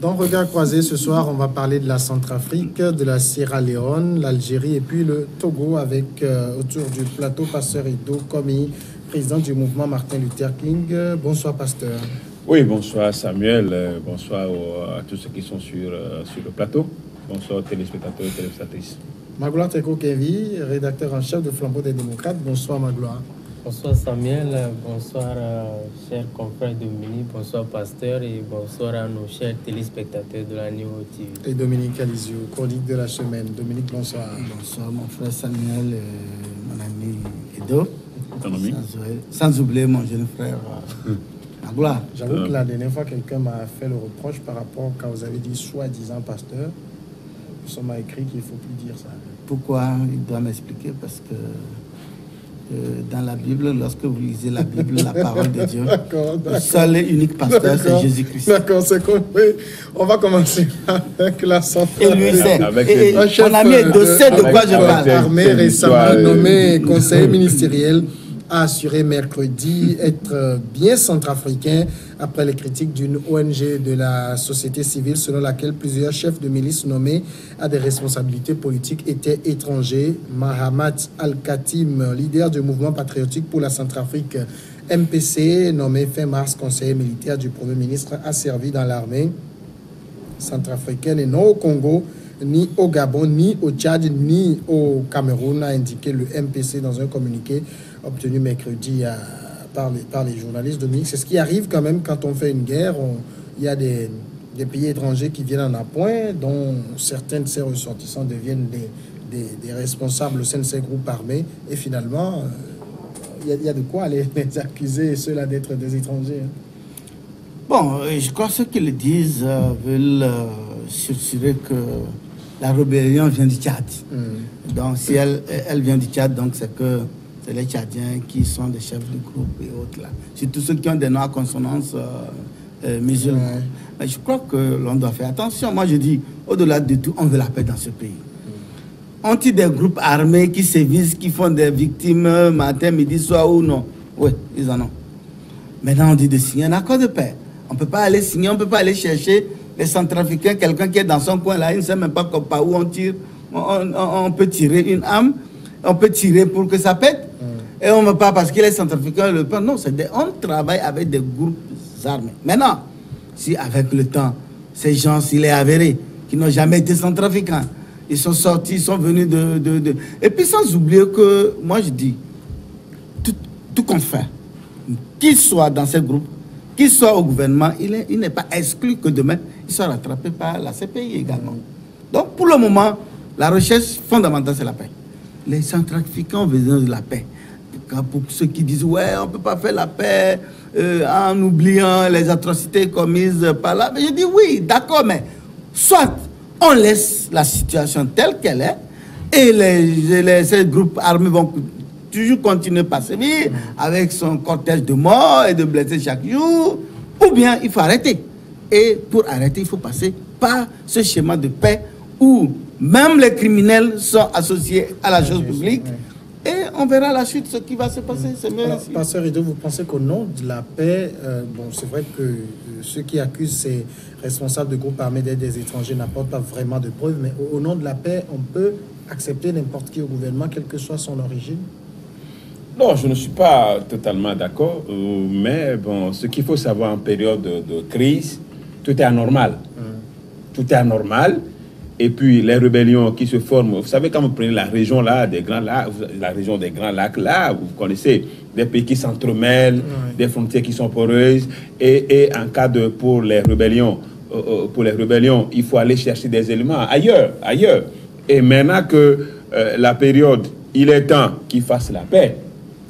Dans Regard croisé, ce soir, on va parler de la Centrafrique, de la Sierra Leone, l'Algérie et puis le Togo avec autour du plateau Pasteur Ido Komi, président du mouvement Martin Luther King. Bonsoir, Pasteur. Oui, bonsoir Samuel, bonsoir à tous ceux qui sont sur le plateau. Bonsoir aux téléspectateurs et téléspectatrices. Magloire Teko Kevi, rédacteur en chef de Flambeau des démocrates. Bonsoir Magloire. Bonsoir Samuel, bonsoir chers confrères Dominique, bonsoir Pasteur et bonsoir à nos chers téléspectateurs de la Néo TV. Et Dominique Alizio, chronique de la semaine. Dominique, bonsoir. Bonsoir mon frère Samuel, mon ami Edo. Ton ami. Sans oublier mon jeune frère Magloire. J'avoue que la dernière fois, quelqu'un m'a fait le reproche par rapport quand vous avez dit soi-disant Pasteur. Ça m'a écrit qu'il ne faut plus dire ça. Pourquoi? Il doit m'expliquer parce que dans la Bible, lorsque vous lisez la Bible, la parole de Dieu, le seul et unique pasteur, c'est Jésus-Christ. D'accord, c'est compris. On va commencer avec la Centrafrique. Et lui, c'est. Mon ami Edo sait de quoi je parle. L'armée récemment nommé conseiller ministériel a assuré mercredi être bien centrafricain après les critiques d'une ONG de la société civile selon laquelle plusieurs chefs de milice nommés à des responsabilités politiques étaient étrangers. Mahamat Al-Khatim, leader du mouvement patriotique pour la Centrafrique MPC, nommé fin mars conseiller militaire du Premier ministre, a servi dans l'armée centrafricaine et non au Congo, ni au Gabon, ni au Tchad, ni au Cameroun, a indiqué le MPC dans un communiqué obtenu mercredi par les journalistes. Dominique, c'est ce qui arrive quand même quand on fait une guerre. Il y a des pays étrangers qui viennent en appoint, dont certains de ces ressortissants deviennent des responsables au sein de ces groupes armés. Et finalement, il y a de quoi aller les accuser, ceux-là, d'être des étrangers. Bon, je crois que ceux qui le disent veulent s'assurer que la rébellion vient du Tchad. Donc, si elle vient du Tchad, donc c'est que c'est les Tchadiens qui sont des chefs de groupe et autres là. C'est tous ceux qui ont des noms à consonance musulmans. Mais je crois que l'on doit faire attention. Moi, je dis, au-delà de tout, on veut la paix dans ce pays. Ont-ils des groupes armés qui sévissent, qui font des victimes matin, midi, soir ou non? Oui, ils en ont. Maintenant, on dit de signer un accord de paix. On ne peut pas aller signer, on ne peut pas aller chercher les Centrafricains, quelqu'un qui est dans son coin là, il ne sait même pas par où on tire. On peut tirer une arme, on peut tirer pour que ça pète. Et on ne veut pas parce qu'il est Centrafricain le pain. Non, on travaille avec des groupes armés. Maintenant, si avec le temps, ces gens, s'il est avéré, qui n'ont jamais été Centrafricains, ils sont sortis, ils sont venus de... Et puis sans oublier que, moi je dis, tout qu'on fait, qu'il soit dans ces groupes, qu'il soit au gouvernement, il n'est pas exclu que demain, il soit rattrapé par la CPI également. Donc pour le moment, la recherche fondamentale, c'est la paix. Les Centrafricains ont besoin de la paix. Pour ceux qui disent, ouais, on ne peut pas faire la paix en oubliant les atrocités commises par là. Mais je dis, oui, d'accord, mais soit on laisse la situation telle qu'elle est et ces groupes armés vont toujours continuer par sévir avec son cortège de morts et de blessés chaque jour, ou bien il faut arrêter. Et pour arrêter, il faut passer par ce schéma de paix où même les criminels sont associés à la chose publique. Et on verra la suite, ce qui va se passer. C'est mieux ainsi. Pasteur Edo, vous pensez qu'au nom de la paix, bon, c'est vrai que ceux qui accusent ces responsables de groupes armés d'être des étrangers n'apportent pas vraiment de preuves, mais au nom de la paix, on peut accepter n'importe qui au gouvernement, quelle que soit son origine? Non, je ne suis pas totalement d'accord, mais bon, ce qu'il faut savoir en période de crise, tout est anormal. Tout est anormal. Et puis les rébellions qui se forment, vous savez, quand vous prenez la région là, des Grands Lacs, la région des Grands Lacs là, vous connaissez des pays qui s'entremêlent, des frontières qui sont poreuses, et en cas de pour les rébellions, il faut aller chercher des éléments ailleurs. Et maintenant que la période, il est temps qu'ils fassent la paix,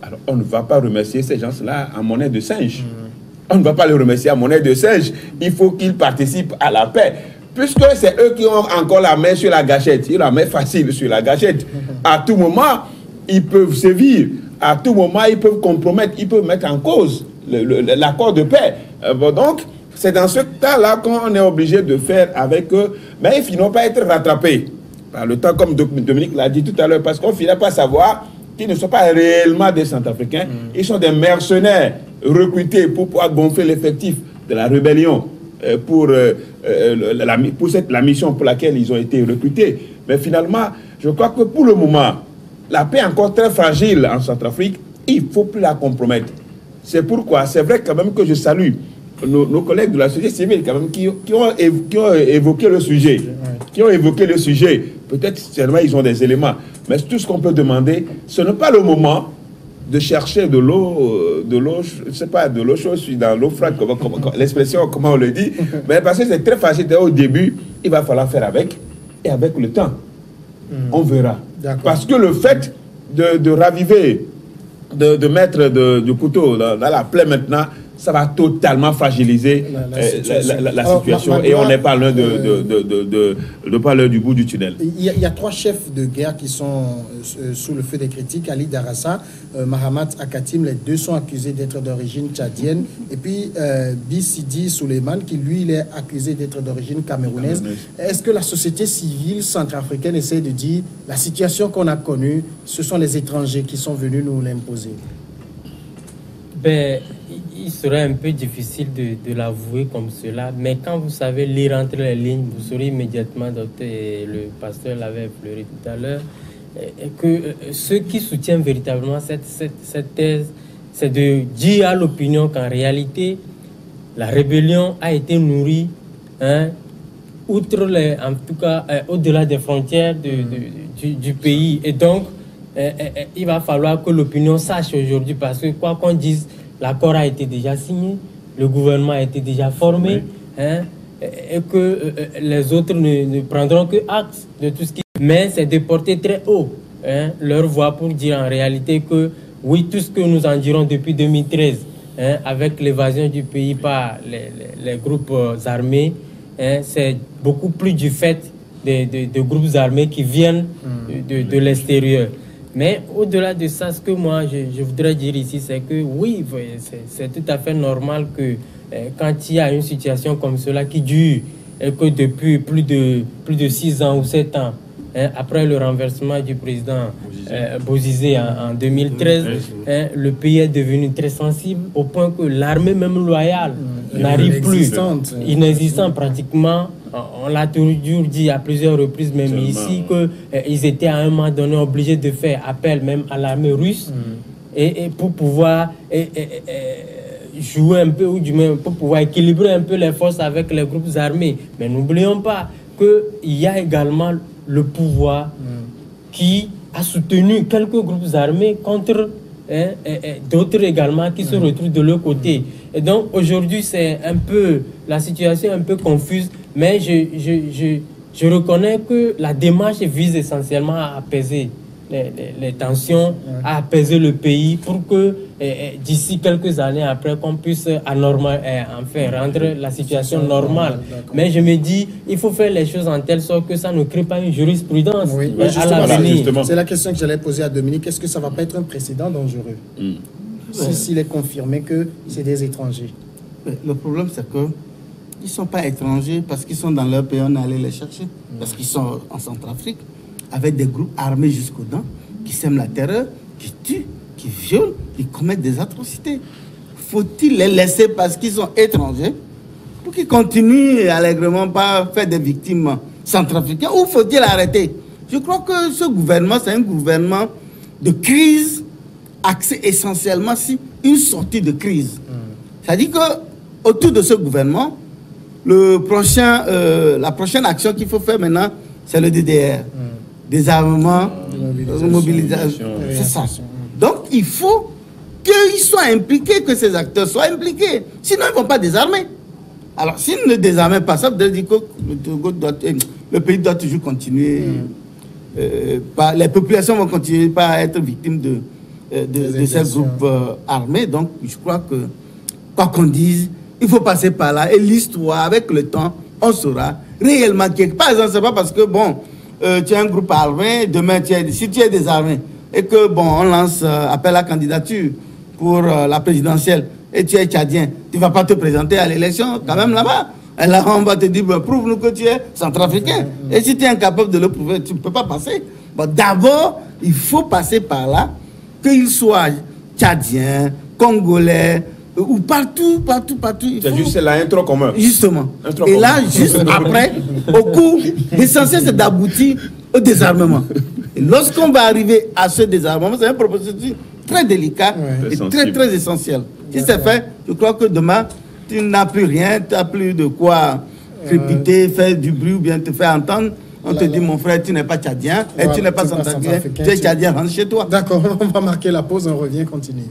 alors on ne va pas remercier ces gens-là en monnaie de singe. On ne va pas les remercier en monnaie de singe. Il faut qu'ils participent à la paix. Puisque c'est eux qui ont encore la main sur la gâchette, ils ont la main facile sur la gâchette. À tout moment, ils peuvent sévir. À tout moment, ils peuvent compromettre, ils peuvent mettre en cause l'accord de paix. Donc, c'est dans ce cas-là qu'on est obligé de faire avec eux. Mais ils finissent pas être rattrapés par le temps, comme Dominique l'a dit tout à l'heure, parce qu'on finit pas savoir qu'ils ne sont pas réellement des Centrafricains. Ils sont des mercenaires recrutés pour pouvoir gonfler l'effectif de la rébellion pour la mission pour laquelle ils ont été recrutés. Mais finalement, je crois que pour le moment, la paix est encore très fragile en Centrafrique. Il ne faut plus la compromettre. C'est pourquoi, c'est vrai quand même que je salue nos collègues de la société civile quand même, qui ont évoqué le sujet. Peut-être seulement ils ont des éléments. Mais tout ce qu'on peut demander, ce n'est pas le moment de chercher de l'eau, je ne sais pas, de l'eau chaude dans l'eau froide, l'expression, comment on le dit. Mais parce que c'est très facile. Au début, il va falloir faire avec. Et avec le temps, on verra. Parce que le fait de raviver, de mettre du couteau dans la plaie maintenant, ça va totalement fragiliser la situation. Et on n'est pas loin pas loin du bout du tunnel. Il y a 3 chefs de guerre qui sont sous le feu des critiques. Ali Darassa, Mahamat Akatim, les 2 sont accusés d'être d'origine tchadienne. Et puis Bissidi Suleiman, qui lui, il est accusé d'être d'origine camerounaise. Est-ce que la société civile centrafricaine essaie de dire la situation qu'on a connue, ce sont les étrangers qui sont venus nous l'imposer? Ben, il serait un peu difficile de l'avouer comme cela, mais quand vous savez lire entre les lignes, vous saurez immédiatement, le pasteur l'avait pleuré tout à l'heure, que ceux qui soutiennent véritablement cette thèse, c'est de dire à l'opinion qu'en réalité, la rébellion a été nourrie, en tout cas, au-delà des frontières du pays. Et donc, il va falloir que l'opinion sache aujourd'hui, parce que quoi qu'on dise, l'accord a été déjà signé, le gouvernement a été déjà formé, et que les autres ne prendront que acte de tout ce qui... Mais c'est de porter très haut leur voix pour dire en réalité que oui, tout ce que nous en dirons depuis 2013, avec l'évasion du pays par les groupes armés, c'est beaucoup plus du fait de groupes armés qui viennent de l'extérieur. Mais au-delà de ça, ce que moi je voudrais dire ici, c'est que oui, c'est tout à fait normal que quand il y a une situation comme cela qui dure, et que depuis plus de 6 ans ou 7 ans, après le renversement du président Bozizé en 2013, le pays est devenu très sensible au point que l'armée même loyale n'arrive plus, inexistante pratiquement. On l'a toujours dit à plusieurs reprises, même ici, qu'ils étaient à un moment donné obligés de faire appel même à l'armée russe et pour pouvoir jouer un peu, ou du moins pour pouvoir équilibrer un peu les forces avec les groupes armés. Mais n'oublions pas qu'il y a également le pouvoir qui a soutenu quelques groupes armés contre d'autres également qui se retrouvent de leur côté. Et donc aujourd'hui, c'est un peu, la situation est un peu confuse, mais je reconnais que la démarche vise essentiellement à apaiser les tensions, à apaiser le pays pour que d'ici quelques années après qu'on puisse enfin rendre la situation normale. Mais je me dis, il faut faire les choses en telle sorte que ça ne crée pas une jurisprudence à l'avenir. C'est la question que j'allais poser à Dominique. Est-ce que ça ne va pas être un précédent dangereux s'il est confirmé que c'est des étrangers? Le problème, c'est que ils ne sont pas étrangers parce qu'ils sont dans leur pays, on est allé les chercher. Parce qu'ils sont en Centrafrique, avec des groupes armés jusqu'aux dents, qui sèment la terreur, qui tuent, qui violent, qui commettent des atrocités. Faut-il les laisser parce qu'ils sont étrangers pour qu'ils continuent allègrement par faire des victimes centrafricaines, ou faut-il arrêter? Je crois que ce gouvernement, c'est un gouvernement de crise axé essentiellement sur une sortie de crise. C'est-à-dire qu'autour de ce gouvernement, la prochaine action qu'il faut faire maintenant, c'est le DDR. Désarmement, mobilisation. C'est ça. Donc, il faut qu'ils soient impliqués, que ces acteurs soient impliqués. Sinon, ils ne vont pas désarmer. Alors, s'ils ne désarment pas, ça veut dire que le pays doit toujours continuer. Les populations vont continuer à être victimes de ces groupes armés. Donc, je crois que, quoi qu'on dise, il faut passer par là. Et l'histoire, avec le temps, on saura réellement qui est. Par exemple, ce n'est pas parce que, bon, tu as un groupe armé, demain, si tu es désarmé, et que, bon, on lance appel à candidature pour la présidentielle, et tu es tchadien, tu ne vas pas te présenter à l'élection, quand même, là-bas. Et là, on va te dire, ben, prouve-nous que tu es centrafricain. Et si tu es incapable de le prouver, tu ne peux pas passer. Bon, d'abord, il faut passer par là, qu'ils soient tchadiens, congolais, ou partout. C'est juste l'intro commun. Justement. Intro Et commun. là, juste après, au cours, l'essentiel c'est d'aboutir au désarmement. Et lorsqu'on va arriver à ce désarmement, c'est un processus très délicat et très essentiel. Si c'est fait, je crois que demain, tu n'as plus rien, tu n'as plus de quoi crépiter, faire du bruit ou bien te faire entendre. On te dit, mon frère, tu n'es pas tchadien, et tu n'es pas centrafricain, tu es tchadien, rentre chez toi. D'accord, on va marquer la pause, on revient, continue.